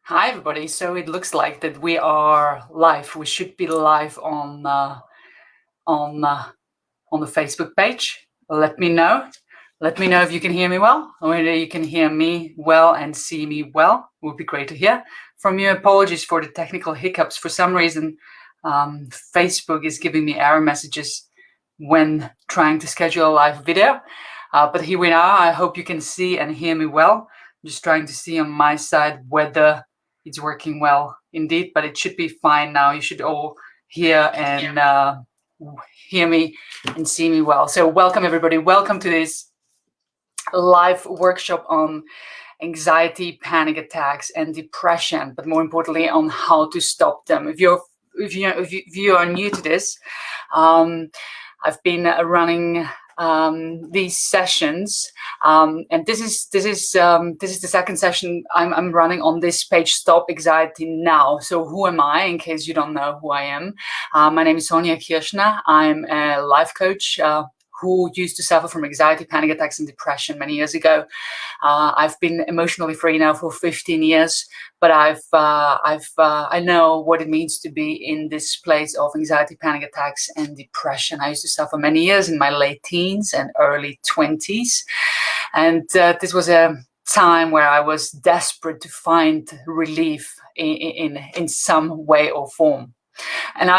Hi everybody. So it looks like that we are live. We should be live on on the Facebook page. Let me know. Let me know if you can hear me well, or whether you can hear me well and see me well. It would be great to hear from you. Apologies for the technical hiccups. For some reason, Facebook is giving me error messages when trying to schedule a live video. But here we are. I hope you can see and hear me well. I'm just trying to see on my side whether it's working well indeed, but it should be fine now. You should all hear and hear me and see me well. So welcome everybody. Welcome to this live workshop on anxiety, panic attacks, and depression, but more importantly on how to stop them. If you are new to this, I've been running these sessions, and this is the second session I'm running on this page. Stop Anxiety Now. So who am I? In case you don't know who I am, my name is Sonja Kirschner. I'm a life coach. Who used to suffer from anxiety, panic attacks, and depression many years ago. I've been emotionally free now for 15 years, but I know what it means to be in this place of anxiety, panic attacks, and depression. I used to suffer many years in my late teens and early 20s, and this was a time where I was desperate to find relief in some way or form, and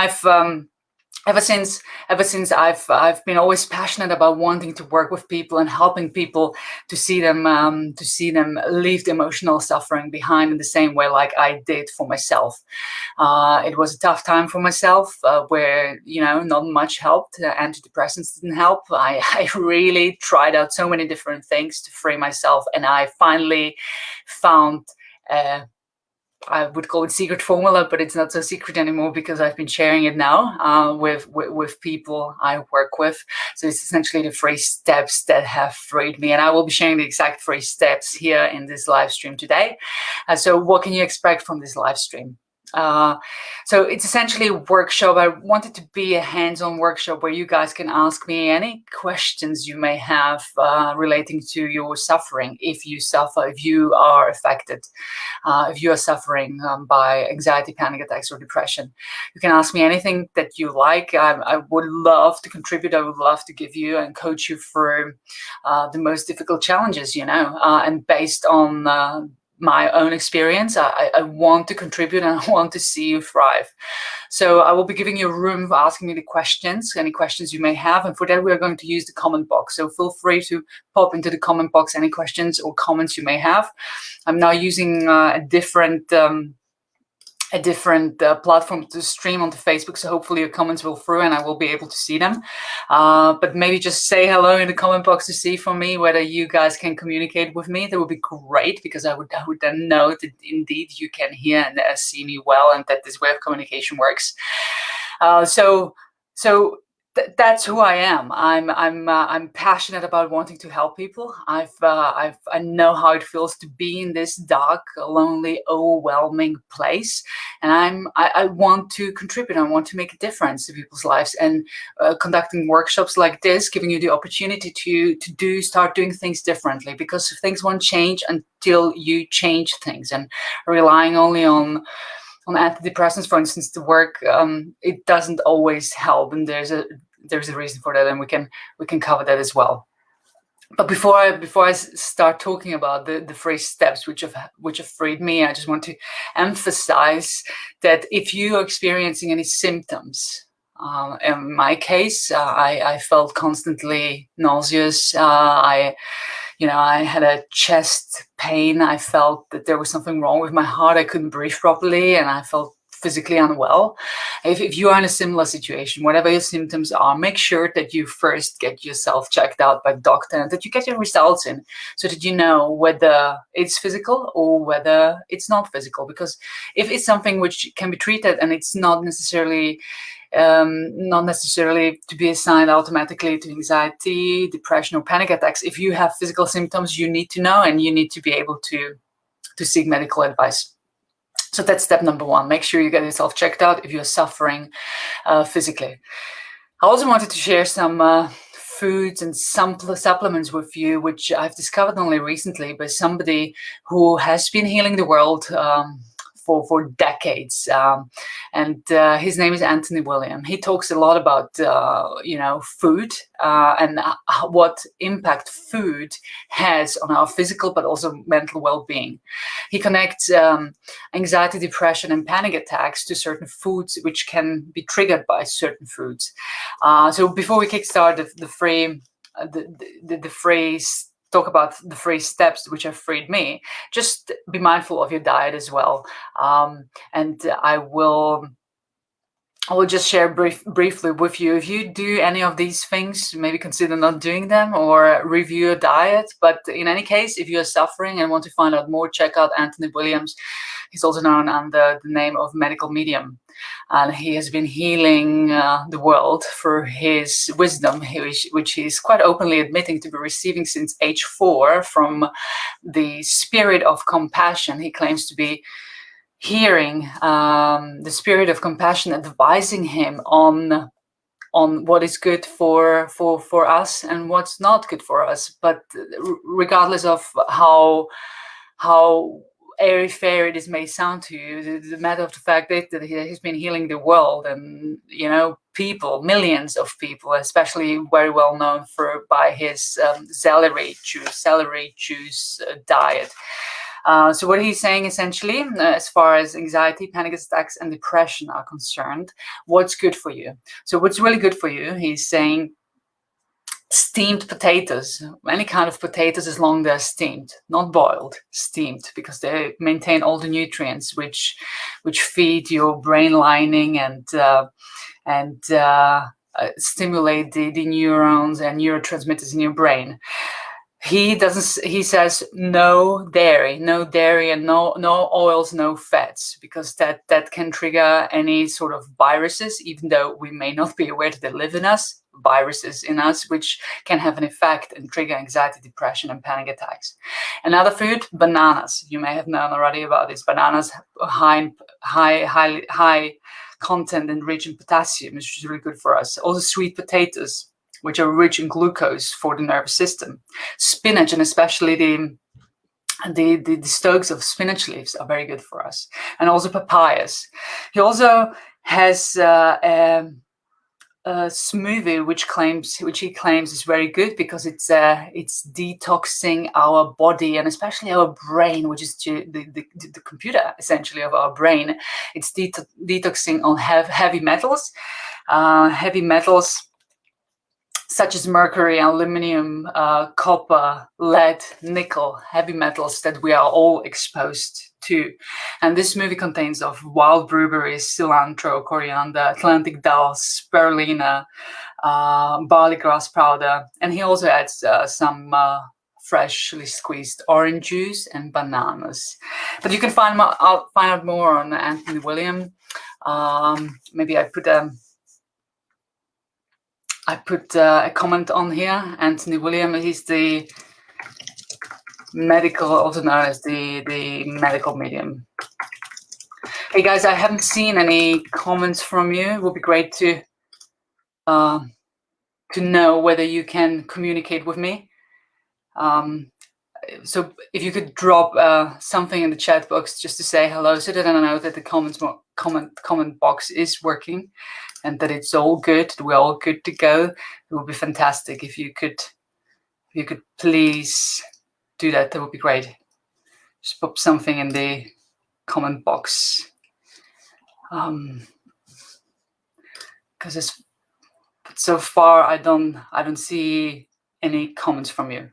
Ever since I've been always passionate about wanting to work with people and helping people to see them leave the emotional suffering behind in the same way like I did for myself. It was a tough time for myself where not much helped. Antidepressants didn't help. I really tried out so many different things to free myself, and I finally found. I would call it secret formula, but it's not so secret anymore because I've been sharing it now with people I work with. So it's essentially the 3 steps that have freed me, and I will be sharing the exact 3 steps here in this live stream today. So what can you expect from this live stream? So it's essentially a workshop. I want it to be a hands-on workshop where you guys can ask me any questions you may have relating to your suffering. If you suffer, if you are affected, if you are suffering by anxiety, panic attacks, or depression, you can ask me anything that you like. I would love to contribute. I would love to give you and coach you through the most difficult challenges, and based on my own experience, I want to contribute and I want to see you thrive. So I will be giving you room for asking me the questions, any questions you may have, and for that we are going to use the comment box. So feel free to pop into the comment box any questions or comments you may have. I'm now using a different platform to stream onto Facebook, so hopefully your comments will through and I will be able to see them. But maybe just say hello in the comment box to see from me whether you guys can communicate with me. That would be great, because I would then know that indeed you can hear and see me well, and that this way of communication works. So that's who I am. I'm passionate about wanting to help people. I know how it feels to be in this dark, lonely, overwhelming place, and I want to contribute. I want to make a difference to people's lives, and conducting workshops like this, giving you the opportunity to start doing things differently, because things won't change until you change things, and relying only on antidepressants, for instance, to work, it doesn't always help, and there's a reason for that, and we can cover that as well. But before I start talking about the 3 steps which have freed me, I just want to emphasize that if you are experiencing any symptoms, in my case, I felt constantly nauseous. I had a chest pain. I felt that there was something wrong with my heart. I couldn't breathe properly, and I felt physically unwell. If you are in a similar situation, whatever your symptoms are, make sure that you first get yourself checked out by the doctor, and that you get your results in, so that you know whether it's physical or whether it's not physical. Because if it's something which can be treated and it's not necessarily to be assigned automatically to anxiety, depression, or panic attacks, if you have physical symptoms, you need to know, and you need to be able to seek medical advice. So that's step number 1. Make sure you get yourself checked out if you're suffering physically. I also wanted to share some foods and some supplements with you, which I've discovered only recently by somebody who has been healing the world for decades. And his name is Anthony William. He talks a lot about food and what impact food has on our physical but also mental well-being. He connects anxiety, depression, and panic attacks to certain foods, which can be triggered by certain foods. So before we kickstart the phrase, talk about the 3 steps which have freed me, just be mindful of your diet as well. And I will just share briefly with you. If you do any of these things, maybe consider not doing them or review your diet. But in any case, if you are suffering and want to find out more, check out Anthony Williams. He's also known under the name of Medical Medium. And he has been healing the world for his wisdom, which he's quite openly admitting to be receiving since age 4 from the spirit of compassion. He claims to be hearing the spirit of compassion advising him on what is good for us and what's not good for us. But regardless of how airy-fairy this may sound to you, the matter of the fact that he's been healing the world, and people, millions of people, especially very well known by his celery juice diet. So what he's saying essentially, as far as anxiety, panic attacks, and depression are concerned, what's good for you? So what's really good for you, he's saying, steamed potatoes, any kind of potatoes, as long as they're steamed, not boiled, steamed, because they maintain all the nutrients which feed your brain lining and stimulate the neurons and neurotransmitters in your brain. He says no dairy and no oils, no fats, because that can trigger any sort of viruses, even though we may not be aware that they live in us, viruses in us, which can have an effect and trigger anxiety, depression, and panic attacks. Another food, bananas. You may have known already about this. Bananas high content and rich in potassium, which is really good for us. Also sweet potatoes, which are rich in glucose for the nervous system. Spinach, and especially the stalks of spinach leaves, are very good for us. And also papayas. He also has a smoothie which he claims is very good because it's detoxing our body and especially our brain, which is the computer essentially of our brain. It's detoxing on heavy metals. Such as mercury, aluminum, copper, lead, nickel, heavy metals that we are all exposed to. And this smoothie contains of wild blueberries, cilantro, coriander, Atlantic dulse, spirulina, barley grass powder, and he also adds some freshly squeezed orange juice and bananas. But you can find out more on Anthony William. Maybe I put a comment on here. Anthony William, he's the medical, also known as the medical medium. Hey guys, I haven't seen any comments from you. It would be great to know whether you can communicate with me. So if you could drop something in the chat box just to say hello, so that I know that the comment box is working and that it's all good, we're all good to go. It would be fantastic if you could please do that. That would be great. Just pop something in the comment box, because so far I don't see any comments from you.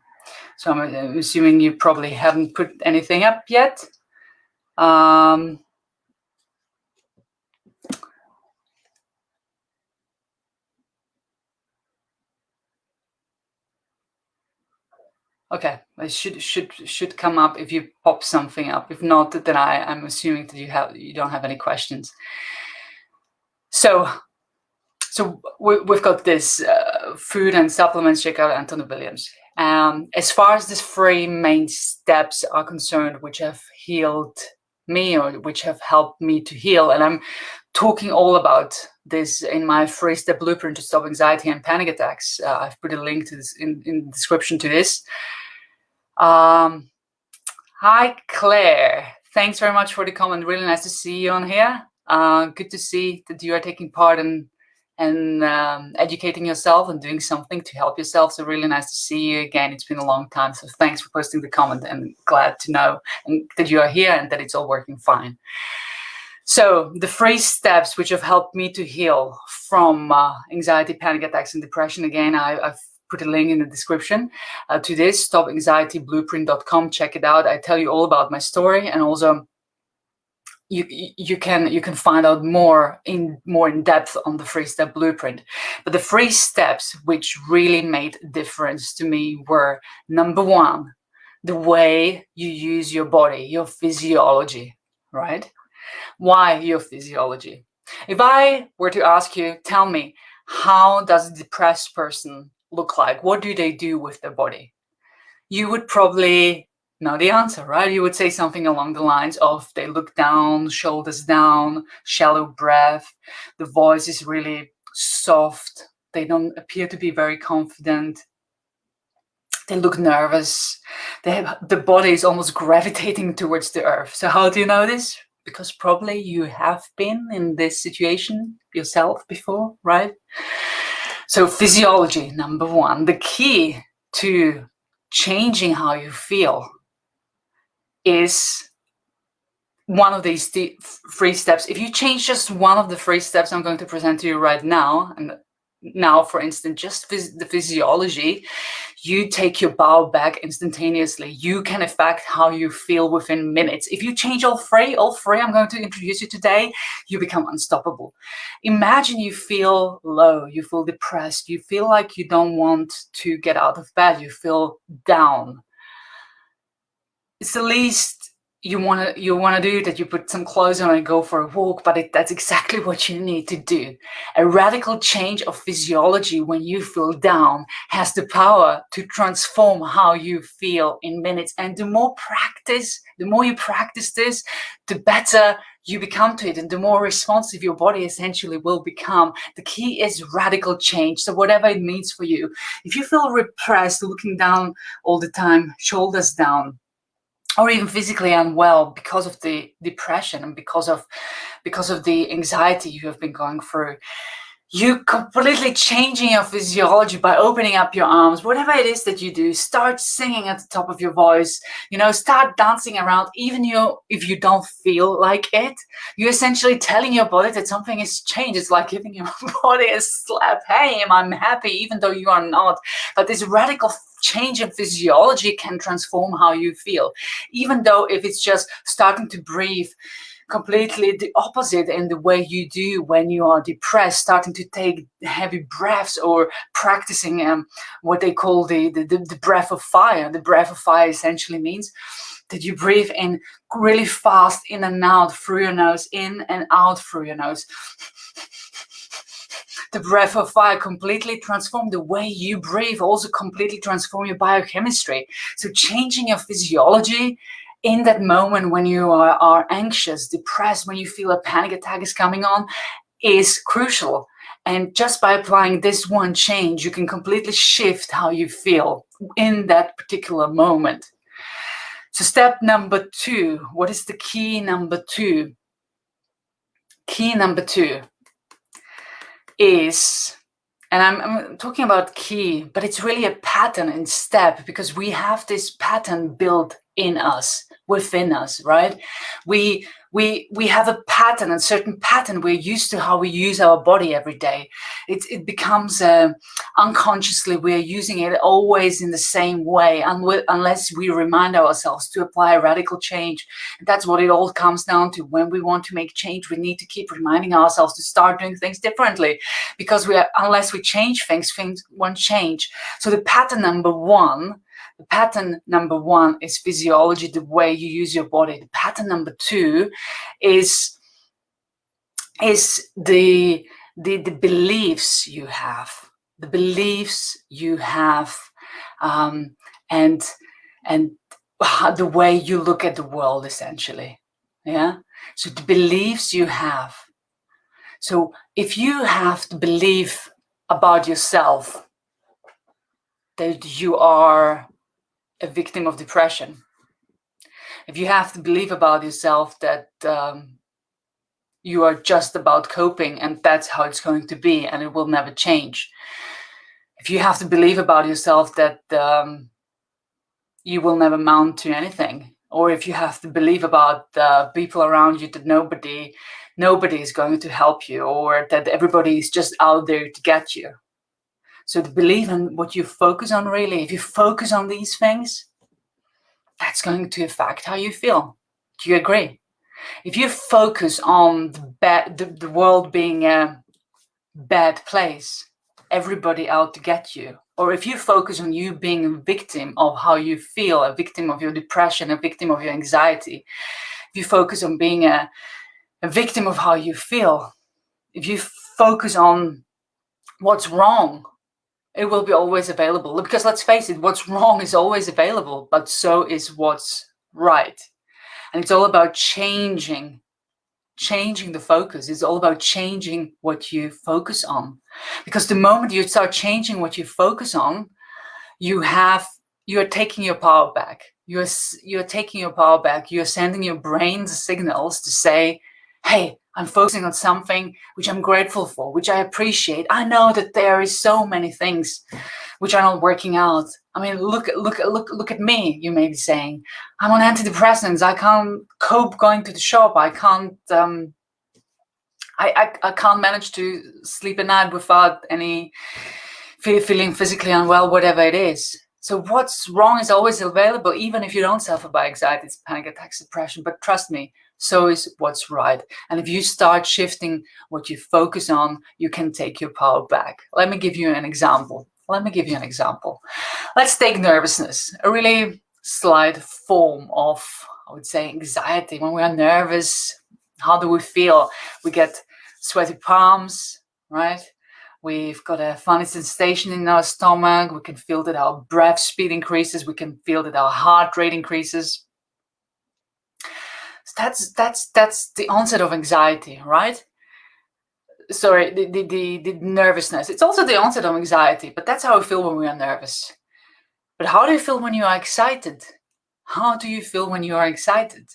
So I'm assuming you probably haven't put anything up yet. Okay, it should come up if you pop something up. If not, then I'm assuming that you don't have any questions. So we've got this food and supplements. Check out Anthony Williams. As far as these 3 main steps are concerned, which have healed me or which have helped me to heal, and I'm talking all about this in my 3-step blueprint to stop anxiety and panic attacks. I've put a link to this in the description to this. Hi Claire, Thanks very much for the comment. Really nice to see you on here. Good to see that you are taking part in educating yourself and doing something to help yourself. So really nice to see you again. It's been a long time. So thanks for posting the comment, and glad to know that you are here and that it's all working fine. So the 3 steps which have helped me to heal from anxiety, panic attacks, and depression. Again, I've put a link in the description to this, stopanxietyblueprint.com. Check it out. I tell you all about my story, and also you can find out more in depth on the 3-step blueprint. But the 3 steps which really made a difference to me were: number 1, the way you use your body, your physiology, right? Why your physiology? If I were to ask you, tell me, how does a depressed person look like? What do they do with their body? You would probably know the answer, right? You would say something along the lines of they look down, shoulders down, shallow breath, the voice is really soft, they don't appear to be very confident, they look nervous, the body is almost gravitating towards the earth. So how do you know this? Because probably you have been in this situation yourself before, right? So physiology, number 1. The key to changing how you feel is one of these 3 steps. If you change just one of the 3 steps I'm going to present to you right now, and now, for instance, just the physiology, you take your bowel back instantaneously. You can affect how you feel within minutes. If you change all three I'm going to introduce you today, you become unstoppable. Imagine you feel low, you feel depressed, you feel like you don't want to get out of bed, you feel down. It's the least you want to do, that you put some clothes on and go for a walk, but that's exactly what you need to do. A radical change of physiology when you feel down has the power to transform how you feel in minutes. And the more you practice this, the better you become to it, and the more responsive your body essentially will become. The key is radical change. So whatever it means for you, if you feel repressed, looking down all the time, shoulders down, or even physically unwell because of the depression and because of the anxiety you have been going through, you completely changing your physiology by opening up your arms. Whatever it is that you do, start singing at the top of your voice, start dancing around, even if you don't feel like it. You're essentially telling your body that something has changed. It's like giving your body a slap. Hey, I'm happy, even though you are not. But this radical change in physiology can transform how you feel, even though if it's just starting to breathe completely the opposite in the way you do when you are depressed, starting to take heavy breaths, or practicing what they call the breath of fire. The breath of fire essentially means that you breathe in really fast, in and out through your nose, in and out through your nose. The breath of fire completely transform the way you breathe, also completely transform your biochemistry. So changing your physiology in that moment when you are anxious, depressed, when you feel a panic attack is coming on, is crucial. And just by applying this one change, you can completely shift how you feel in that particular moment. So step number 2, what is the key number 2? Key number 2 is, and I'm talking about key, but it's really a pattern and step, because we have this pattern built in us, within us, right? We have a pattern, a certain pattern we're used to how we use our body every day. It becomes unconsciously we're using it always in the same way, unless we remind ourselves to apply a radical change. And that's what it all comes down to. When we want to make change, we need to keep reminding ourselves to start doing things differently, because unless we change things won't change. So the pattern number one is physiology, the way you use your body. The pattern number 2 is the beliefs you have, and the way you look at the world, essentially. Yeah. So the beliefs you have. So if you have the belief about yourself that you are a victim of depression, if you have to believe about yourself that you are just about coping and that's how it's going to be and it will never change, if you have to believe about yourself that you will never amount to anything, or if you have to believe about the people around you that nobody is going to help you, or that everybody is just out there to get you. So to believe in what you focus on, really, if you focus on these things, that's going to affect how you feel. Do you agree? If you focus on the world being a bad place, everybody out to get you, or if you focus on you being a victim of how you feel, a victim of your depression, a victim of your anxiety, if you focus on being a victim of how you feel, if you focus on what's wrong, it will be always available. Because let's face it, what's wrong is always available, but so is what's right. And it's all about changing the focus. It's all about changing what you focus on. Because the moment you start changing what you focus on, you're taking your power back. You're taking your power back. You're sending your brain signals to say, hey, I'm focusing on something which I'm grateful for, which I appreciate. I know that there is so many things which are not working out. I mean, look at me, you may be saying. I'm on antidepressants. I can't cope going to the shop. I can't I can't manage to sleep at night without any feeling physically unwell, whatever it is. So what's wrong is always available, even if you don't suffer by anxiety, panic attacks, depression. But trust me, so is what's right. And if you start shifting what you focus on, you can take your power back. Let me give you an example. Let's take nervousness, a really slight form of, I would say, anxiety. When we are nervous, how do we feel? We get sweaty palms, right? We've got a funny sensation in our stomach. We can feel that our breath speed increases. We can feel that our heart rate increases. So that's the onset of anxiety, right? Sorry, the nervousness. It's also the onset of anxiety, but that's how we feel when we are nervous. But how do you feel when you are excited? How do you feel when you are excited?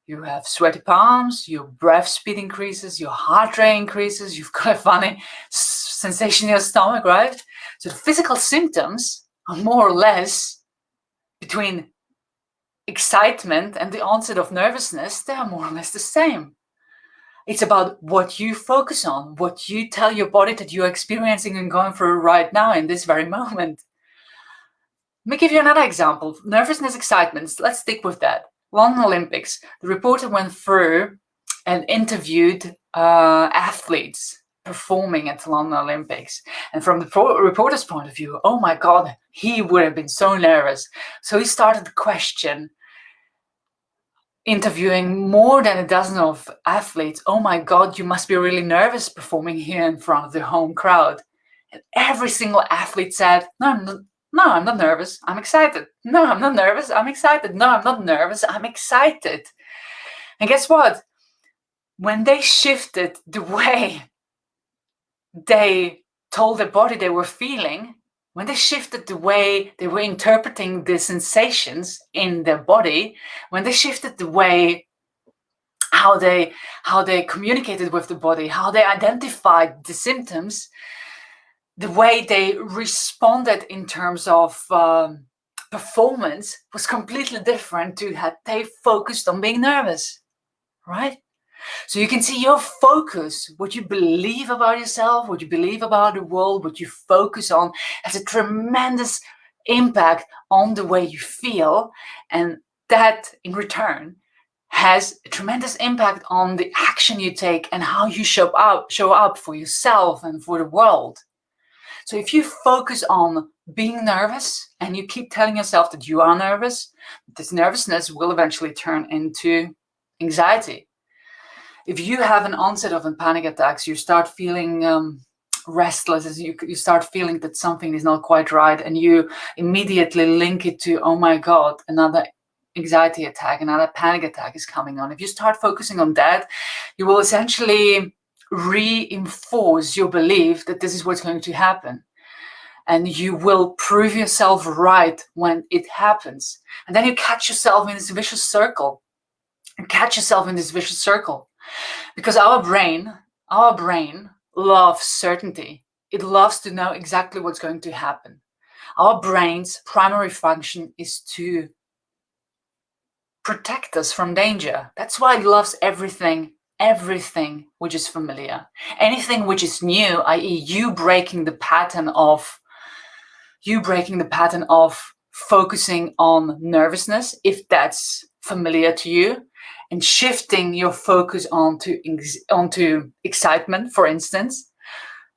You have sweaty palms, your breath speed increases, your heart rate increases, you've got a funny sensation in your stomach, right? So the physical symptoms are more or less between excitement and the onset of nervousness, they are more or less the same. It's about what you focus on, what you tell your body that you're experiencing and going through right now in this very moment. Let me give you another example. Nervousness, excitement. Let's stick with that. London Olympics. The reporter went through and interviewed athletes performing at the London Olympics. And from the reporter's point of view, oh my God, he would have been so nervous. So he started the question, interviewing more than a dozen of athletes. Oh my God, you must be really nervous performing here in front of the home crowd. And every single athlete said, no, I'm not nervous. I'm excited. No, I'm not nervous. I'm excited. No, I'm not nervous. I'm excited. And guess what? When they shifted the way they told their body they were feeling, when they shifted the way they were interpreting the sensations in their body, when they shifted the way how they communicated with the body, how they identified the symptoms, the way they responded in terms of performance was completely different to how they focused on being nervous, right? So you can see your focus, what you believe about yourself, what you believe about the world, what you focus on, has a tremendous impact on the way you feel. And that in return has a tremendous impact on the action you take and how you show up for yourself and for the world. So if you focus on being nervous and you keep telling yourself that you are nervous, this nervousness will eventually turn into anxiety. If you have an onset of a panic attacks, you start feeling restless, as you start feeling that something is not quite right, and you immediately link it to, oh my God, another anxiety attack, another panic attack is coming on. If you start focusing on that, you will essentially reinforce your belief that this is what's going to happen. and you will prove yourself right when it happens. And then you catch yourself in this vicious circle. Because our brain loves certainty. It loves to know exactly what's going to happen. Our brain's primary function is to protect us from danger. That's why it loves everything which is familiar. Anything which is new, i.e. you breaking the pattern of focusing on nervousness, if that's familiar to you, and shifting your focus onto excitement, for instance,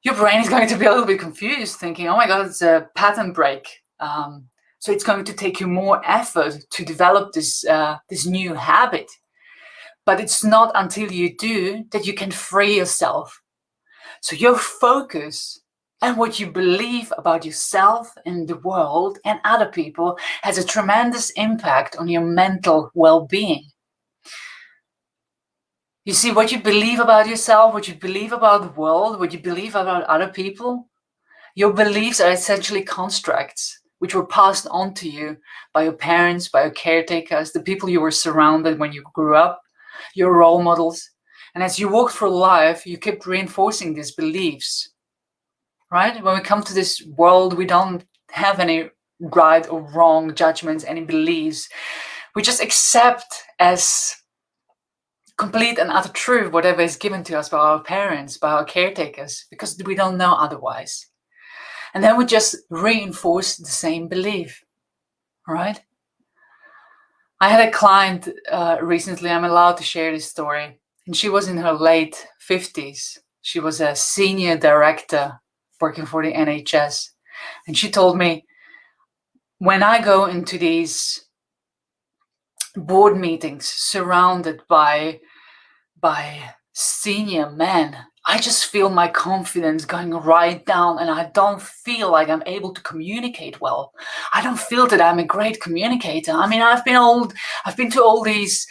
your brain is going to be a little bit confused, thinking, oh my God, it's a pattern break. So it's going to take you more effort to develop this new habit. But it's not until you do that you can free yourself. So your focus and what you believe about yourself and the world and other people has a tremendous impact on your mental well-being. You see, what you believe about yourself, what you believe about the world, what you believe about other people, your beliefs are essentially constructs which were passed on to you by your parents, by your caretakers, the people you were surrounded when you grew up, your role models. And as you walk through life, you keep reinforcing these beliefs, right? When we come to this world, we don't have any right or wrong judgments, any beliefs. We just accept as complete and utter truth whatever is given to us by our parents, by our caretakers, because we don't know otherwise. And then we just reinforce the same belief, right? I had a client recently, I'm allowed to share this story, and she was in her late 50s. She was a senior director working for the NHS. And she told me, when I go into these board meetings surrounded by senior men, I just feel my confidence going right down, and I don't feel like I'm able to communicate well. I don't feel that I'm a great communicator. I mean, I've been to all these,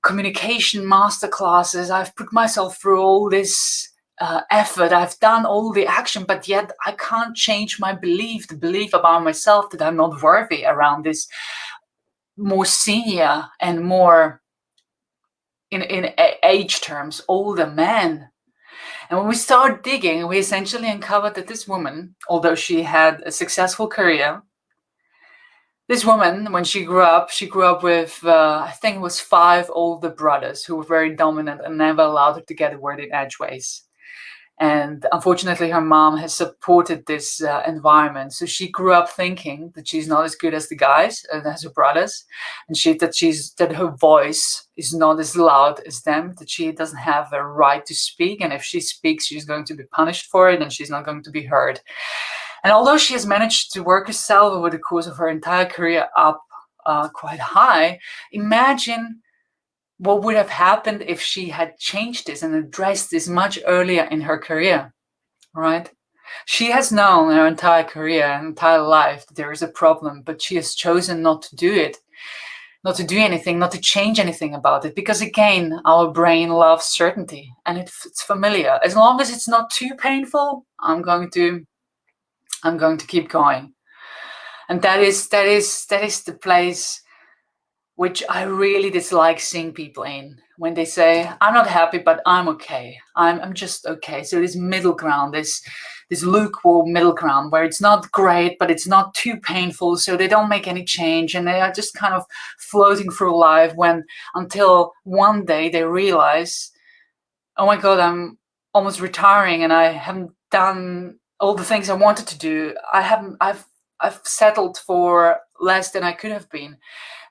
communication masterclasses. I've put myself through all this effort. I've done all the action, but yet I can't change my belief, the belief about myself that I'm not worthy around this more senior and more, in age terms, older men. And when we started digging, we essentially uncovered that this woman, although she had a successful career, this woman, when she grew up with, I think it was 5 older brothers who were very dominant and never allowed her to get a word in edgeways. And unfortunately, her mom has supported this environment. So she grew up thinking that she's not as good as the guys, as her brothers, and that her voice is not as loud as them, that she doesn't have a right to speak. And if she speaks, she's going to be punished for it, and she's not going to be heard. And although she has managed to work herself over the course of her entire career up quite high, imagine what would have happened if she had changed this and addressed this much earlier in her career, right? She has known her entire career and entire life that there is a problem, but she has chosen not to do it, not to do anything, not to change anything about it, because again, our brain loves certainty and it's familiar. As long as it's not too painful, I'm going to keep going. And that is the place which I really dislike seeing people in, when they say, I'm not happy, but I'm okay. I'm just okay. So this middle ground, this lukewarm middle ground, where it's not great, but it's not too painful, so they don't make any change, and they are just kind of floating through life until one day they realize, oh my God, I'm almost retiring and I haven't done all the things I wanted to do. I've settled for less than I could have been.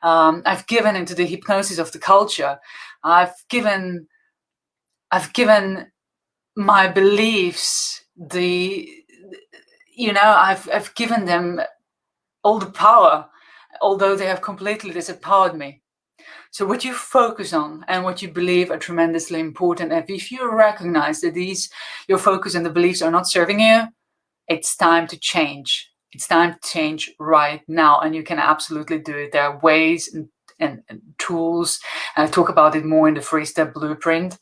I've given into the hypnosis of the culture. I've given my beliefs I've given them all the power, although they have completely disempowered me. So what you focus on and what you believe are tremendously important. And if you recognize that your focus and the beliefs are not serving you, it's time to change. It's time to change right now, and you can absolutely do it. There are ways and tools, and I talk about it more in the 3-step blueprint.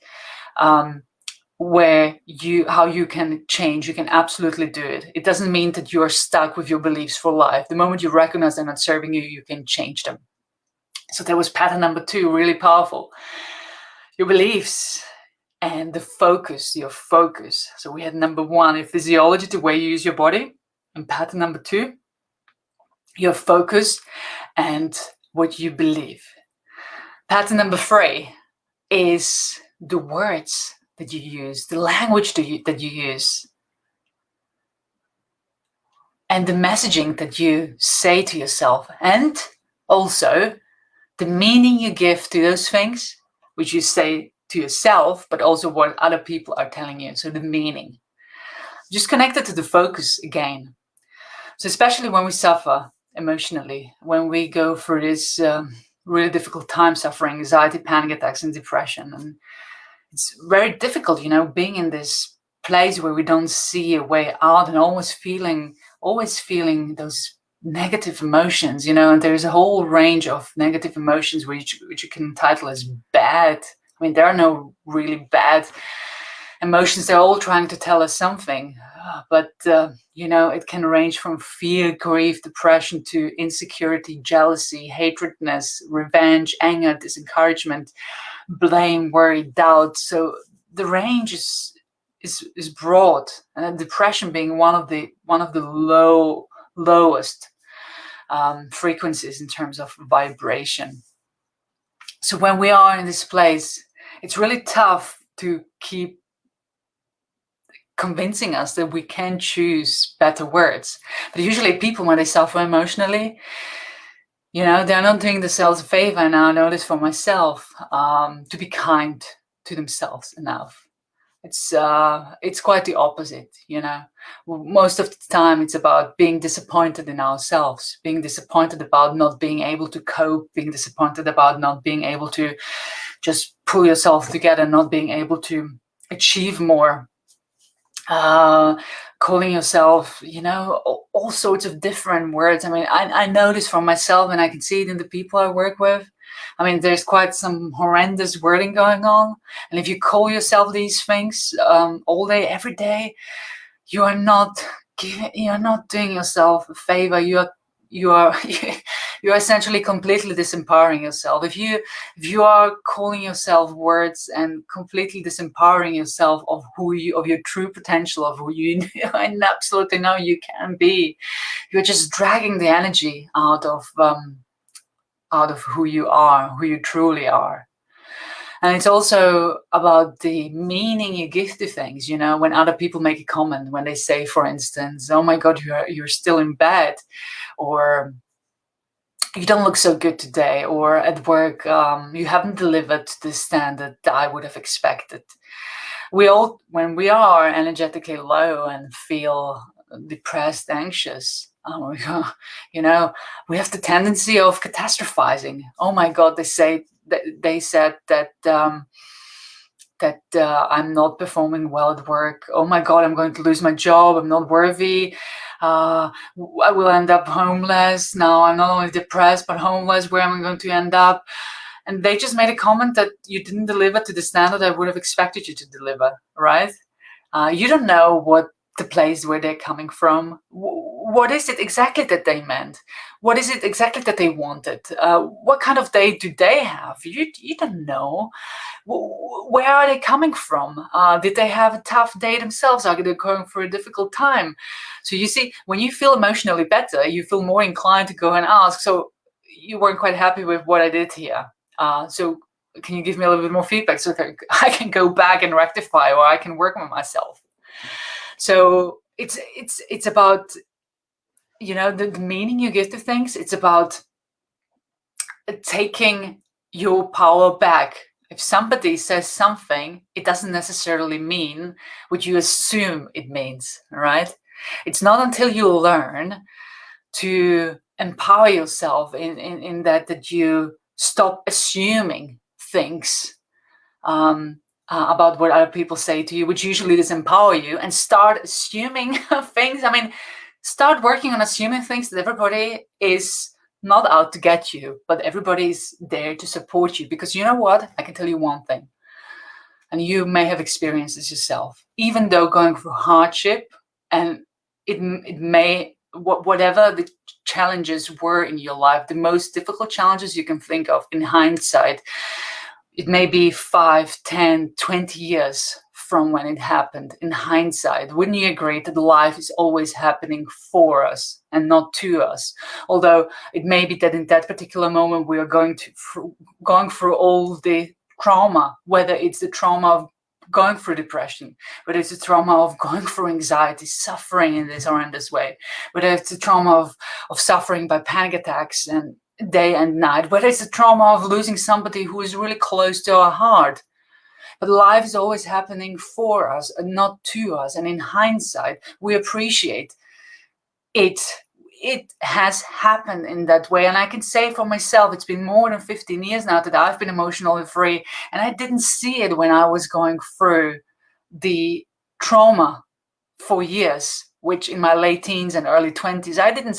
how you can change. You can absolutely do it. It doesn't mean that you are stuck with your beliefs for life. The moment you recognize they're not serving you, you can change them. So that was pattern number 2, really powerful. Your beliefs and the focus, your focus. So we had number 1, your physiology, the way you use your body. And pattern number 2, your focus and what you believe. Pattern number 3 is the words that you use, the language that you use, and the messaging that you say to yourself, and also the meaning you give to those things, which you say to yourself, but also what other people are telling you. So the meaning. Just connected to the focus again. So especially when we suffer emotionally, when we go through this really difficult time, suffering anxiety, panic attacks, and depression, and it's very difficult, being in this place where we don't see a way out and always feeling those negative emotions, and there's a whole range of negative emotions which you can title as bad. I mean, there are no really bad emotions. They're all trying to tell us something, but it can range from fear, grief, depression to insecurity, jealousy, hatredness, revenge, anger, disencouragement, blame, worry, doubt. So the range is broad, and depression being one of the lowest frequencies in terms of vibration. So when we are in this place, it's really tough to keep convincing us that we can choose better words. But usually people, when they suffer emotionally, they're not doing themselves a favor. And I know this for myself, to be kind to themselves enough. It's quite the opposite, Most of the time it's about being disappointed in ourselves, being disappointed about not being able to cope, being disappointed about not being able to just pull yourself together, not being able to achieve more, calling yourself, all sorts of different words. I mean, I know this for myself, and I can see it in the people I work with. I mean, there's quite some horrendous wording going on. And if you call yourself these things all day, every day, you're not doing yourself a favor. You're essentially completely disempowering yourself. If you are calling yourself words and completely disempowering yourself of your true potential, of who you and absolutely know you can be, you're just dragging the energy out of who you are, who you truly are. And it's also about the meaning you give to things, when other people make a comment, when they say, for instance, oh my God, you're still in bed, or you don't look so good today, or at work, you haven't delivered to the standard that I would have expected. When we are energetically low and feel depressed, anxious, we have the tendency of catastrophizing. Oh my God, they said that I'm not performing well at work. Oh my God, I'm going to lose my job. I'm not worthy. I will end up homeless. Now I'm not only depressed, but homeless. Where am I going to end up? And they just made a comment that you didn't deliver to the standard I would have expected you to deliver, right? You don't know what the place where they're coming from. What is it exactly that they meant? What is it exactly that they wanted? What kind of day do they have? You don't know. Where are they coming from? Did they have a tough day themselves? Are they going through a difficult time? So you see, when you feel emotionally better, you feel more inclined to go and ask, so you weren't quite happy with what I did here. So can you give me a little bit more feedback so that I can go back and rectify, or I can work on myself? So it's about, the meaning you give to things. It's about taking your power back. If somebody says something, it doesn't necessarily mean what you assume it means, right? It's not until you learn to empower yourself in that you stop assuming things about what other people say to you, which usually disempower you, and start assuming things. I mean, start working on assuming things that everybody is not out to get you, but everybody's there to support you. Because you know what? I can tell you one thing. and you may have experienced this yourself, even though going through hardship, and it may, whatever the challenges were in your life, the most difficult challenges you can think of in hindsight, it may be 5, 10, 20 years from when it happened. In hindsight, wouldn't you agree that life is always happening for us and not to us? Although it may be that in that particular moment we are going through all the trauma, whether it's the trauma of going through depression, whether it's the trauma of going through anxiety, suffering in this horrendous way, whether it's the trauma of suffering by panic attacks and day and night, whether it's the trauma of losing somebody who is really close to our heart. But life is always happening for us and not to us. And in hindsight, we appreciate it. It has happened in that way. And I can say for myself, it's been more than 15 years now that I've been emotionally free. And I didn't see it when I was going through the trauma for years, which in my late teens and early 20s, I didn't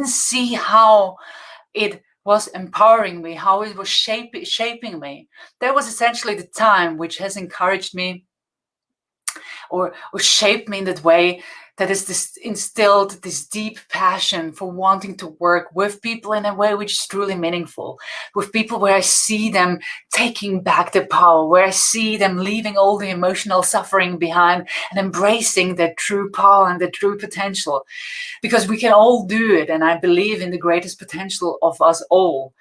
see how it was empowering me, how it was shaping me. That was essentially the time which has encouraged me or shaped me in that way, that is instilled this deep passion for wanting to work with people in a way which is truly meaningful, with people where I see them taking back their power, where I see them leaving all the emotional suffering behind and embracing their true power and their true potential. Because we can all do it, and I believe in the greatest potential of us all.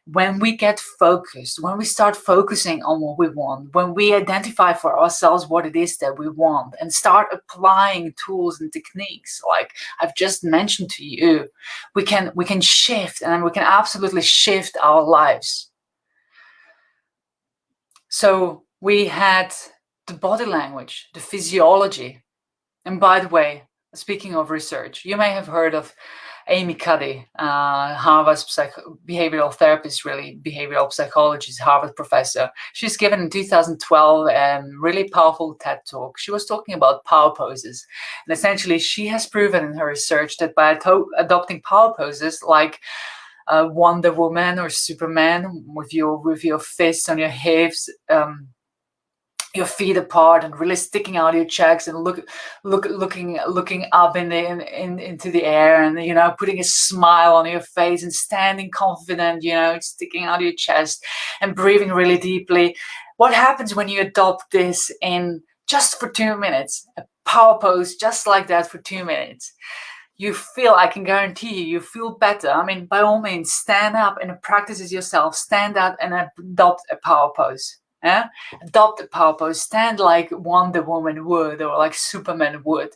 When we get focused, when we start focusing on what we want, when we identify for ourselves what it is that we want and start applying tools and techniques like I've just mentioned to you, we can shift, and we can absolutely shift our lives. So we had the body language, the physiology. And by the way, speaking of research, you may have heard of Amy Cuddy, Harvard's behavioral therapist, really behavioral psychologist, Harvard professor. She's given in 2012 a really powerful TED talk. She was talking about power poses. And essentially, she has proven in her research that by adopting power poses like Wonder Woman or Superman, with your fists on your hips, your feet apart and really sticking out your chest and looking up into the air, and putting a smile on your face and standing confident, sticking out your chest and breathing really deeply. What happens when you adopt this in just for 2 minutes, a power pose just like that for 2 minutes? You feel, I can guarantee you feel better. I mean, by all means, stand up and practice it yourself. Stand up and adopt a power pose. Yeah? Adopt a power pose. Stand like Wonder Woman would, or like Superman would.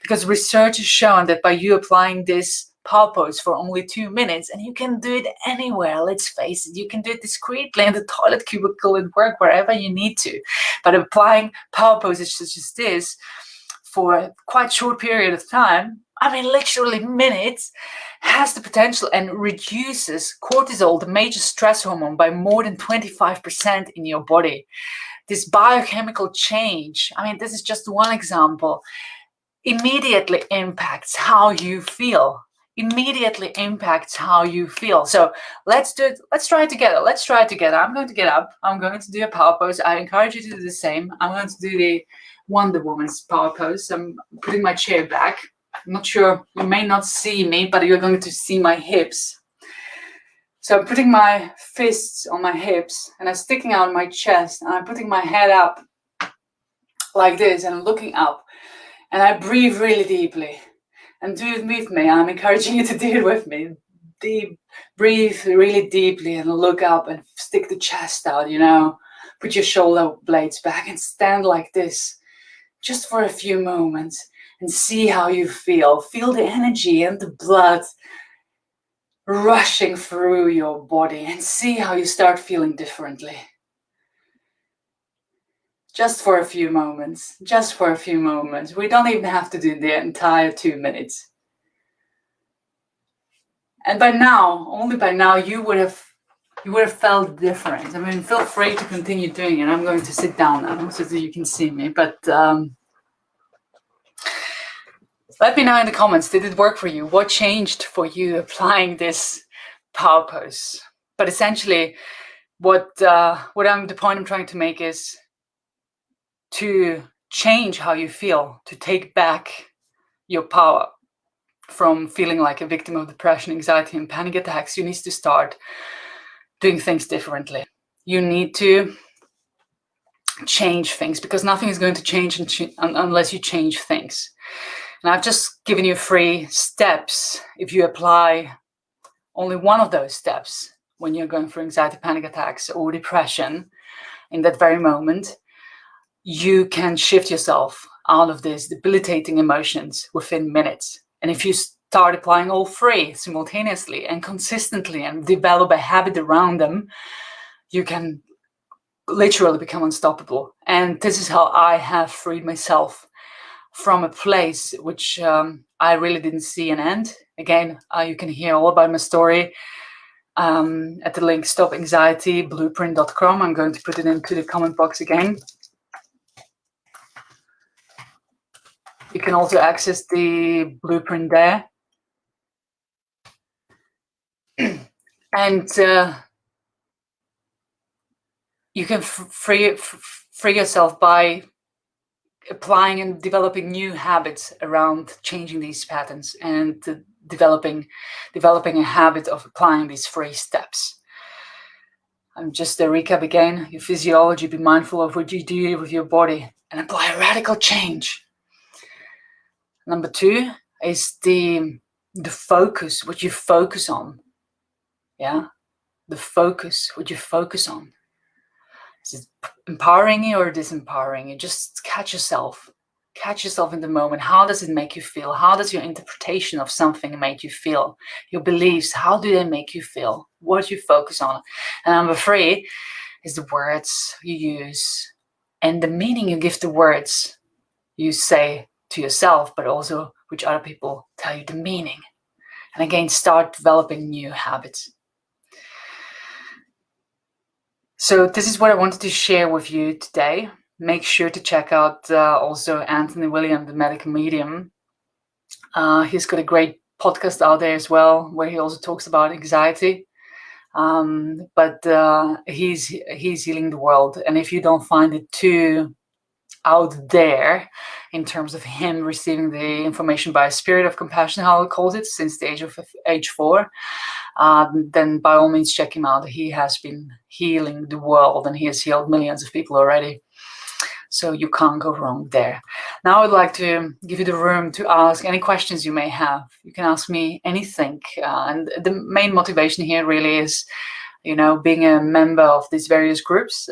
Because research has shown that by you applying this power pose for only 2 minutes, and you can do it anywhere, let's face it, you can do it discreetly in the toilet cubicle at work, wherever you need to. But applying power poses such as this for a quite short period of time, I mean literally minutes, has the potential and reduces cortisol, the major stress hormone, by more than 25% in your body. This biochemical change, I mean, this is just one example, immediately impacts how you feel. Immediately impacts how you feel. So let's do it. Let's try it together. I'm going to get up. I'm going to do a power pose. I encourage you to do the same. I'm going to do the Wonder Woman's power pose. I'm putting my chair back. I'm not sure, you may not see me, but you're going to see my hips. So I'm putting my fists on my hips and I'm sticking out my chest, and I'm putting my head up like this and looking up, and I breathe really deeply. And do it with me. I'm encouraging you to do it with me. Breathe really deeply and look up and stick the chest out, Put your shoulder blades back and stand like this just for a few moments and see how you feel. Feel the energy and the blood rushing through your body and see how you start feeling differently. Just for a few moments. We don't even have to do the entire 2 minutes. And only by now, you would have felt different. I mean, feel free to continue doing it. I'm going to sit down now so that you can see me. But let me know in the comments, did it work for you? What changed for you applying this power pose? But essentially, the point I'm trying to make is, to change how you feel, to take back your power from feeling like a victim of depression, anxiety, and panic attacks, you need to start doing things differently. You need to change things, because nothing is going to change unless you change things. And I've just given you 3 steps. If you apply only one of those steps when you're going through anxiety, panic attacks, or depression in that very moment, you can shift yourself out of these debilitating emotions within minutes. And if you start applying all 3 simultaneously and consistently and develop a habit around them, you can literally become unstoppable. And this is how I have freed myself from a place which I really didn't see an end. Again, you can hear all about my story at the link stopanxietyblueprint.com. I'm going to put it into the comment box again. You can also access the blueprint there. And you can free yourself by applying and developing new habits around changing these patterns, and developing a habit of applying these 3 steps. Just a recap again: your physiology, be mindful of what you do with your body and apply a radical change. Number 2 is the focus, what you focus on. Yeah, the focus, what you focus on. Is it empowering you or disempowering you? Just catch yourself in the moment. How does it make you feel? How does your interpretation of something make you feel? Your beliefs, how do they make you feel? What you focus on? And number 3 is the words you use and the meaning you give the words you say to yourself, but also which other people tell you the meaning. And again, start developing new habits. So this is what I wanted to share with you today. Make sure to check out also Anthony William, the medical medium. He's got a great podcast out there as well, where he also talks about anxiety. But he's healing the world. And if you don't find it too out there in terms of him receiving the information by a spirit of compassion, how he calls it, since the age 4, then by all means check him out. He has been healing the world, and he has healed millions of people already. So you can't go wrong there. Now I'd like to give you the room to ask any questions you may have. You can ask me anything. And the main motivation here really is, being a member of these various groups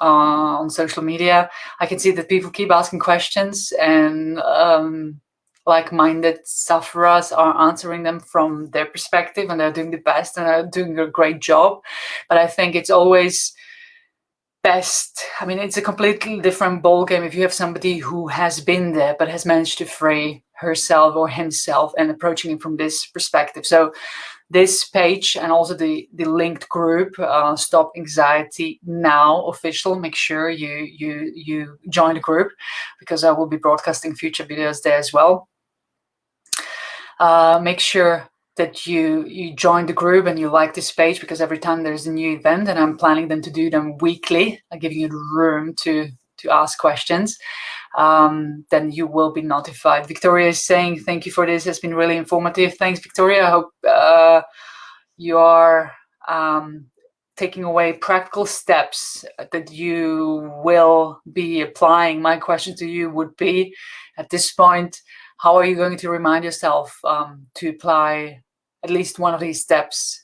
on social media. I can see that people keep asking questions, and like-minded sufferers are answering them from their perspective, and they're doing the best and are doing a great job. But I think it's always best. I mean, it's a completely different ballgame if you have somebody who has been there but has managed to free herself or himself and approaching it from this perspective. So this page and also the linked group, Stop Anxiety Now official, make sure you join the group, because I will be broadcasting future videos there as well. Make sure that you join the group and you like this page, because every time there's a new event, and I'm planning them to do them weekly, giving you the room to ask questions, then you will be notified. Victoria is saying, thank you for this. It's been really informative. Thanks, Victoria. I hope you are taking away practical steps that you will be applying. My question to you would be, at this point, how are you going to remind yourself to apply at least one of these steps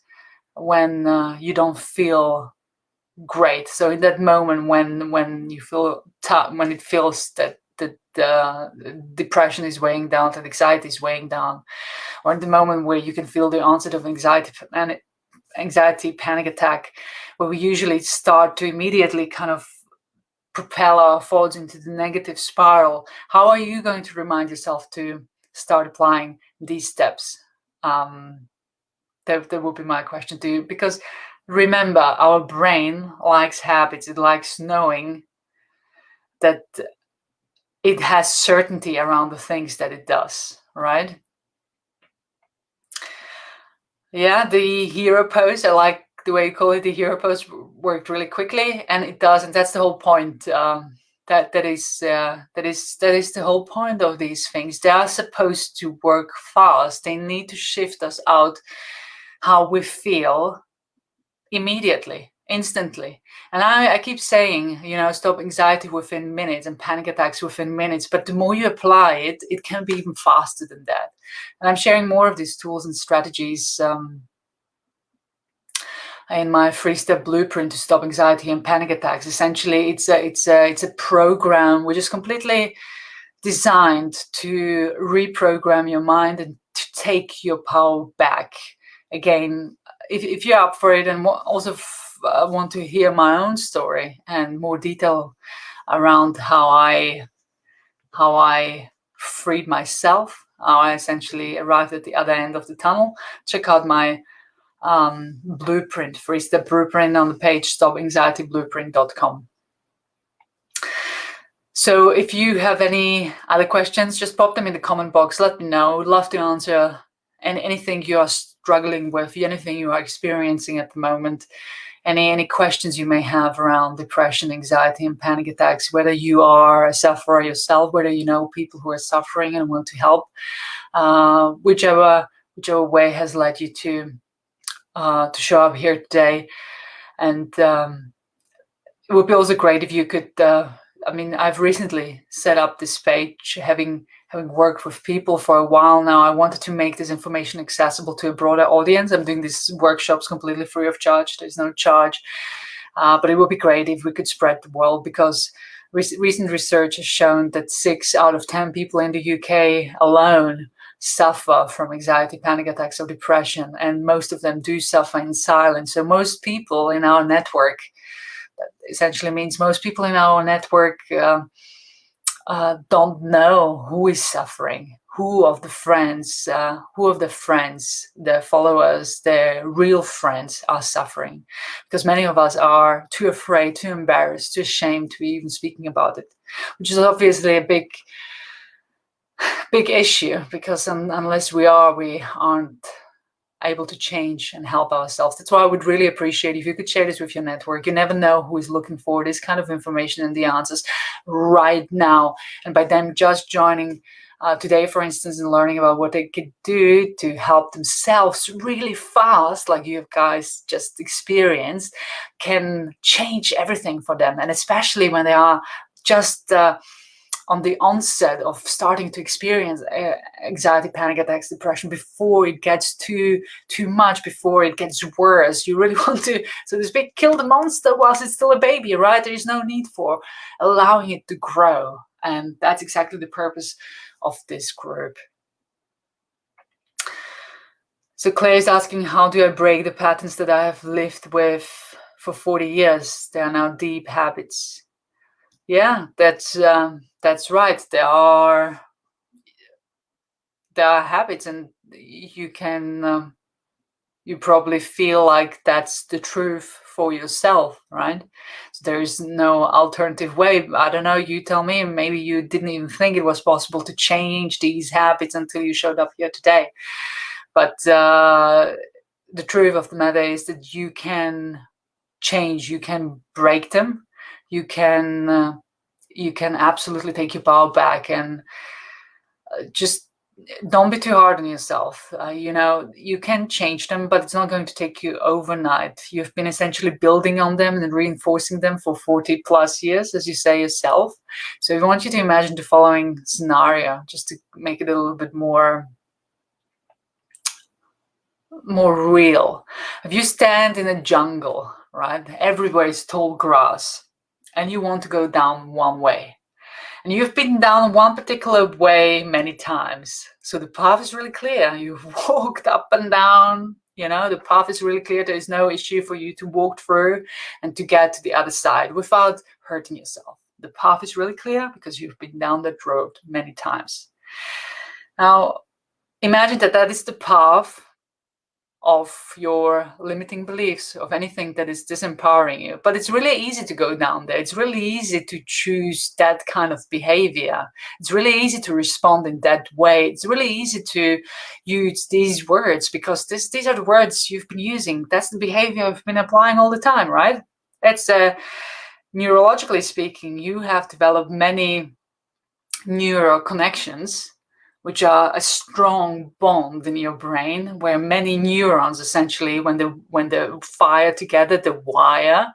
when you don't feel great? So in that moment when you feel tough, when it feels that depression is weighing down, that anxiety is weighing down, or in the moment where you can feel the onset of anxiety, panic attack, where we usually start to immediately kind of propel our thoughts into the negative spiral. How are you going to remind yourself to start applying these steps? That would be my question to you, because remember, our brain likes habits. It likes knowing that it has certainty around the things that it does, right? Yeah, the hero pose, I like the way you call it, the hero pose, worked really quickly, and it does, and that's the whole point. That is the whole point of these things. They are supposed to work fast. They need to shift us out how we feel immediately, instantly. And I keep saying, stop anxiety within minutes and panic attacks within minutes. But the more you apply it, it can be even faster than that. And I'm sharing more of these tools and strategies in my 3-step blueprint to stop anxiety and panic attacks. Essentially, it's a program which is completely designed to reprogram your mind and to take your power back. Again, if you're up for it and also want to hear my own story and more detail around how I freed myself, how I essentially arrived at the other end of the tunnel, check out my blueprint, 3-step blueprint on the page stopanxietyblueprint.com. So if you have any other questions, just pop them in the comment box. Let me know. I'd love to answer anything you are struggling with, anything you are experiencing at the moment, any questions you may have around depression, anxiety, and panic attacks, whether you are a sufferer yourself, whether you know people who are suffering and want to help, whichever way has led you to show up here today. And it would be also great if you could, I've recently set up this page, having worked with people for a while now. I wanted to make this information accessible to a broader audience. I'm doing these workshops completely free of charge. There's no charge. But it would be great if we could spread the word, because recent research has shown that 6 out of 10 people in the UK alone suffer from anxiety, panic attacks, or depression, and most of them do suffer in silence. So most people in our network, that essentially means most people in our network don't know who is suffering, who of the friends, their followers, their real friends are suffering, because many of us are too afraid, too embarrassed, too ashamed to be even speaking about it, which is obviously a big issue, because unless we aren't able to change and help ourselves. That's why I would really appreciate if you could share this with your network. You never know who is looking for this kind of information and the answers right now. And by them just joining today, for instance, and learning about what they could do to help themselves really fast, like you guys just experienced, can change everything for them. And especially when they are just on the onset of starting to experience anxiety, panic attacks, depression, before it gets too much, before it gets worse. You really want to, so to speak, kill the monster whilst it's still a baby, right? There is no need for allowing it to grow. And that's exactly the purpose of this group. So Claire is asking, how do I break the patterns that I have lived with for 40 years? They are now deep habits. Yeah, that's right. There are habits, and you can you probably feel like that's the truth for yourself, right? So there is no alternative way. I don't know, you tell me. Maybe you didn't even think it was possible to change these habits until you showed up here today. But the truth of the matter is that you can change, you can break them, you can absolutely take your power back, and just don't be too hard on yourself. You can change them, but it's not going to take you overnight. You've been essentially building on them and reinforcing them for 40 plus years, as you say yourself. So I want you to imagine the following scenario, just to make it a little bit more real. If you stand in a jungle, right, everywhere is tall grass, and you want to go down one way. And you've been down one particular way many times. So the path is really clear. You've walked up and down, the path is really clear. There is no issue for you to walk through and to get to the other side without hurting yourself. The path is really clear because you've been down that road many times. Now, imagine that is the path of your limiting beliefs, of anything that is disempowering you. But it's really easy to go down there. It's really easy to choose that kind of behavior. It's really easy to respond in that way. It's really easy to use these words, because these are the words you've been using. That's the behavior I've been applying all the time, right? That's neurologically speaking, you have developed many neural connections, which are a strong bond in your brain, where many neurons essentially, when they fire together, they wire,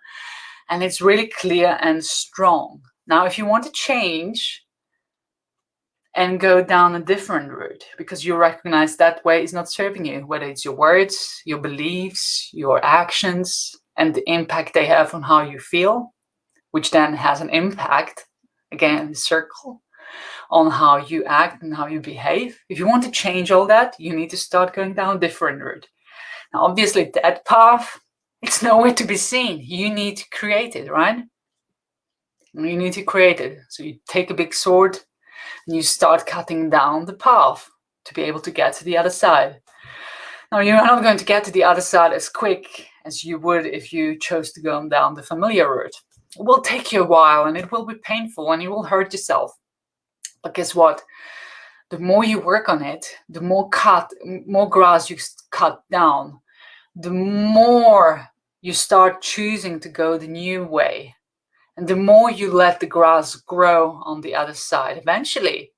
and it's really clear and strong. Now, if you want to change and go down a different route, because you recognize that way is not serving you, whether it's your words, your beliefs, your actions, and the impact they have on how you feel, which then has an impact, again, the circle, on how you act and how you behave. If you want to change all that, you need to start going down a different route. Now, obviously, that path, it's nowhere to be seen. You need to create it, right? You need to create it. So you take a big sword and you start cutting down the path to be able to get to the other side. Now, you're not going to get to the other side as quick as you would if you chose to go down the familiar route. It will take you a while and it will be painful and you will hurt yourself. But guess what? The more you work on it, the more grass you cut down, the more you start choosing to go the new way. And the more you let the grass grow on the other side, eventually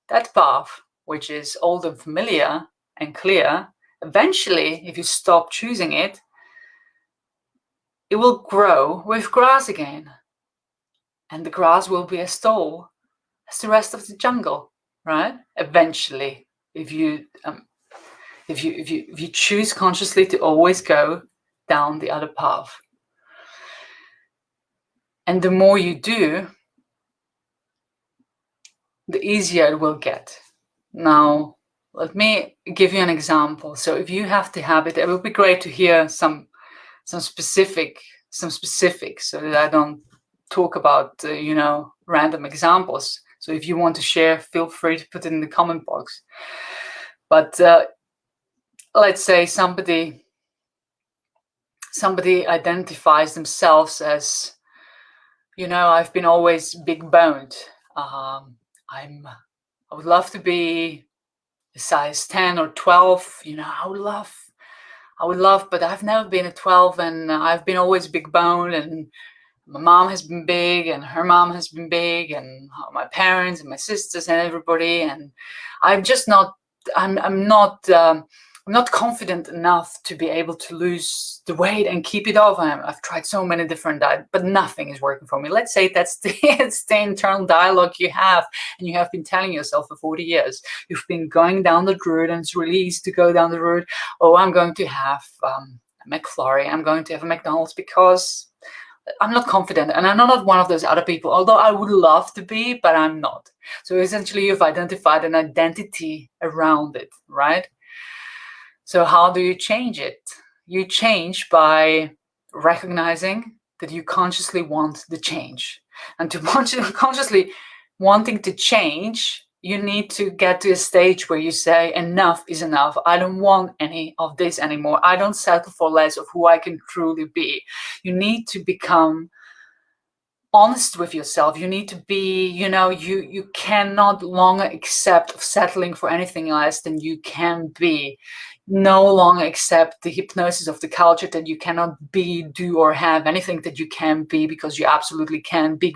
that path, which is old and familiar and clear, eventually, if you stop choosing it, it will grow with grass again. And the grass will be as tall as the rest of the jungle, right? Eventually, if you choose consciously to always go down the other path. And the more you do, the easier it will get. Now, let me give you an example. So if you have the habit, it would be great to hear some specifics so that I don't talk about, random examples. So if you want to share, feel free to put it in the comment box. But let's say somebody identifies themselves as, I've been always big boned. I would love to be a size 10 or 12. I would love, but I've never been a 12, and I've been always big boned, and my mom has been big, and her mom has been big, and my parents and my sisters and everybody, and I'm just not. I'm not confident enough to be able to lose the weight and keep it off. I've tried so many different diets, but nothing is working for me. Let's say that's it's the internal dialogue you have, and you have been telling yourself for 40 years. You've been going down the road, and it's really easy to go down the road. Oh, I'm going to have a McFlurry. I'm going to have a McDonald's because I'm not confident, and I'm not one of those other people, although I would love to be, but I'm not. So essentially, you've identified an identity around it, right? So how do you change it? You change by recognizing that you consciously want the change. And to consciously wanting to change, you need to get to a stage where you say, enough is enough. I don't want any of this anymore. I don't settle for less of who I can truly be. You need to become honest with yourself. You need to be, you cannot longer accept settling for anything less than you can be. No longer accept the hypnosis of the culture that you cannot be, do, or have anything that you can be, because you absolutely can. Big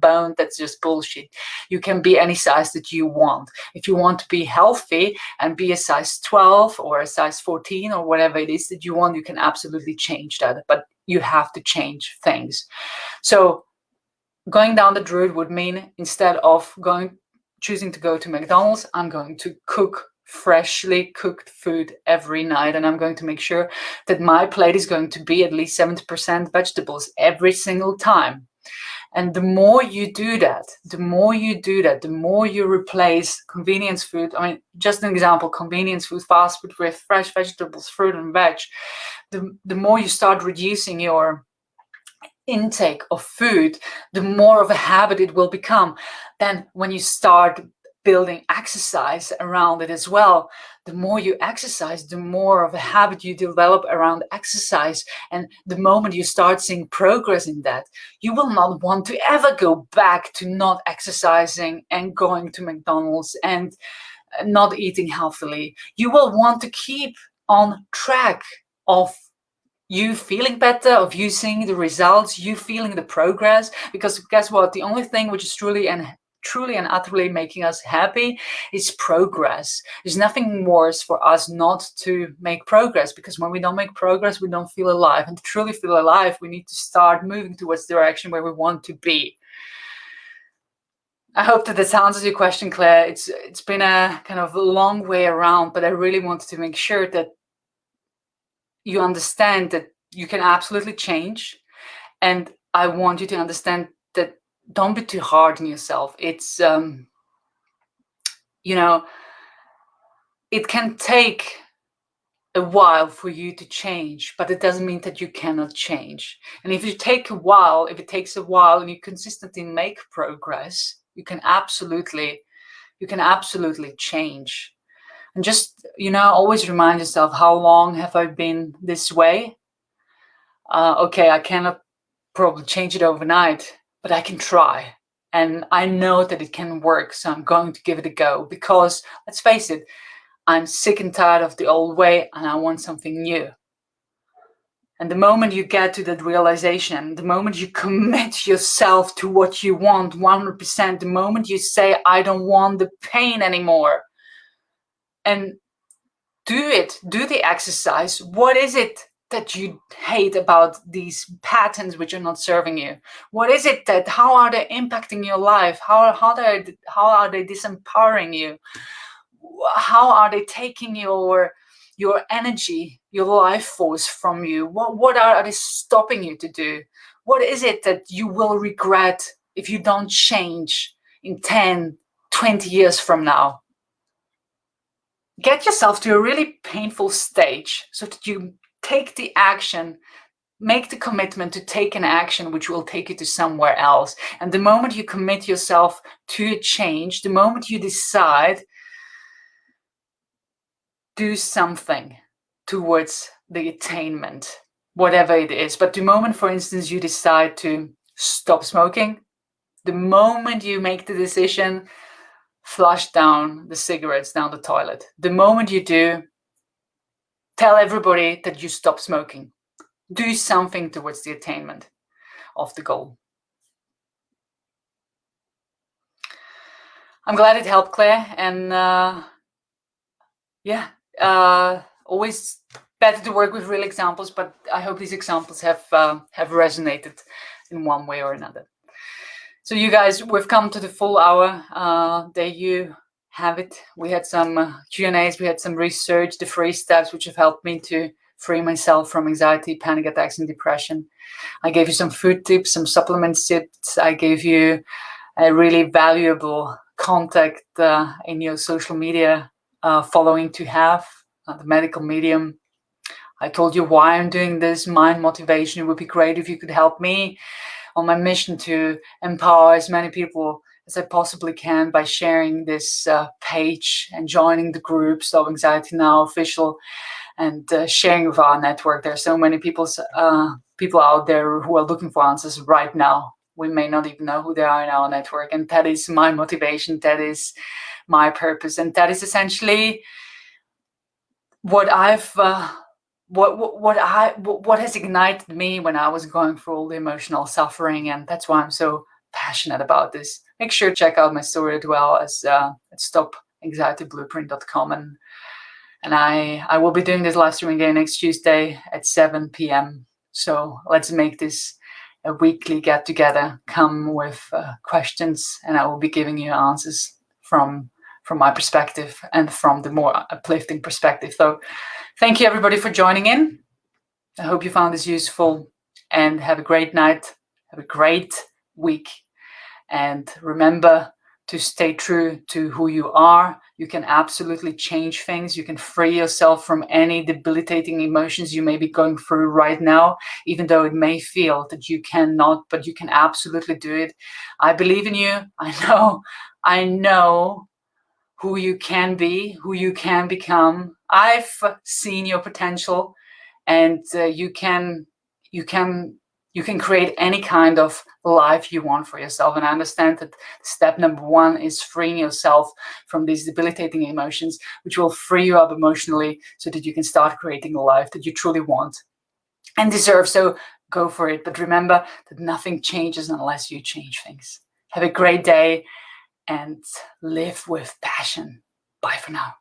bone, that's just bullshit. You can be any size that you want. If you want to be healthy and be a size 12 or a size 14 or whatever it is that you want, you can absolutely change that. But you have to change things. So going down the road would mean, instead of choosing to go to McDonald's, I'm going to cook freshly cooked food every night, and I'm going to make sure that my plate is going to be at least 70% vegetables every single time. And the more you do that, the more you replace convenience food. I mean, just an example, convenience food, fast food with fresh vegetables, fruit and veg. The more you start reducing your intake of food, the more of a habit it will become. Then when you start building exercise around it as well, the more you exercise, the more of a habit you develop around exercise. And the moment you start seeing progress in that, you will not want to ever go back to not exercising and going to McDonald's and not eating healthily. You will want to keep on track of you feeling better, of you seeing the results, you feeling the progress. Because guess what? The only thing which is truly and utterly making us happy is progress. There's nothing worse for us not to make progress, because when we don't make progress, we don't feel alive. And to truly feel alive, we need to start moving towards the direction where we want to be. I hope that this answers your question, Claire. It's been a kind of a long way around, but I really wanted to make sure that you understand that you can absolutely change. And I want you to understand that don't be too hard on yourself. It's, it can take a while for you to change, but it doesn't mean that you cannot change. And if it takes a while and you consistently make progress, you can absolutely change. And just, always remind yourself, how long have I been this way? Okay, I cannot probably change it overnight, but I can try. And I know that it can work, so I'm going to give it a go, because let's face it, I'm sick and tired of the old way and I want something new. And the moment you get to that realization, the moment you commit yourself to what you want 100%, the moment you say, I don't want the pain anymore, and do the exercise. What is it that you hate about these patterns which are not serving you? What is it how are they impacting your life? How are they disempowering you? How are they taking your energy, your life force from you? What are they stopping you to do? What is it that you will regret if you don't change in 10, 20 years from now? Get yourself to a really painful stage so that you take the action, make the commitment to take an action which will take you to somewhere else. And the moment you commit yourself to a change, the moment you decide, do something towards the attainment, whatever it is. But the moment, for instance, you decide to stop smoking, the moment you make the decision, flush down the cigarettes down the toilet. The moment you do, tell everybody that you stop smoking. Do something towards the attainment of the goal. I'm glad it helped, Claire. And always better to work with real examples, but I hope these examples have resonated in one way or another. So you guys, we've come to the full hour. There you have it. We had some Q&As, we had some research, the 3 steps which have helped me to free myself from anxiety, panic attacks, and depression. I gave you some food tips, some supplement tips. I gave you a really valuable contact in your social media following to have, the medical medium. I told you why I'm doing this, mind motivation. It would be great if you could help me on my mission to empower as many people as I possibly can by sharing this page and joining the group Stop Anxiety Now official, and sharing with our network. There are so many people out there who are looking for answers right now. We may not even know who they are in our network, and that is my motivation. That is my purpose, and that is essentially what what has ignited me when I was going through all the emotional suffering, and that's why I'm so passionate about this. Make sure to check out my story as well as at stopanxietyblueprint.com, and I will be doing this live stream again next Tuesday at 7 p.m. So let's make this a weekly get together. Come with questions, and I will be giving you answers from my perspective and from the more uplifting perspective. So thank you everybody for joining in. I hope you found this useful, and have a great night. Have a great week. And remember to stay true to who you are. You can absolutely change things. You can free yourself from any debilitating emotions you may be going through right now, even though it may feel that you cannot, but you can absolutely do it. I believe in you. I know who you can be, who you can become. I've seen your potential, and you can create any kind of life you want for yourself. And I understand that step number 1 is freeing yourself from these debilitating emotions, which will free you up emotionally so that you can start creating a life that you truly want. and deserve. So go for it. But remember that nothing changes unless you change things. Have a great day and live with passion. Bye for now.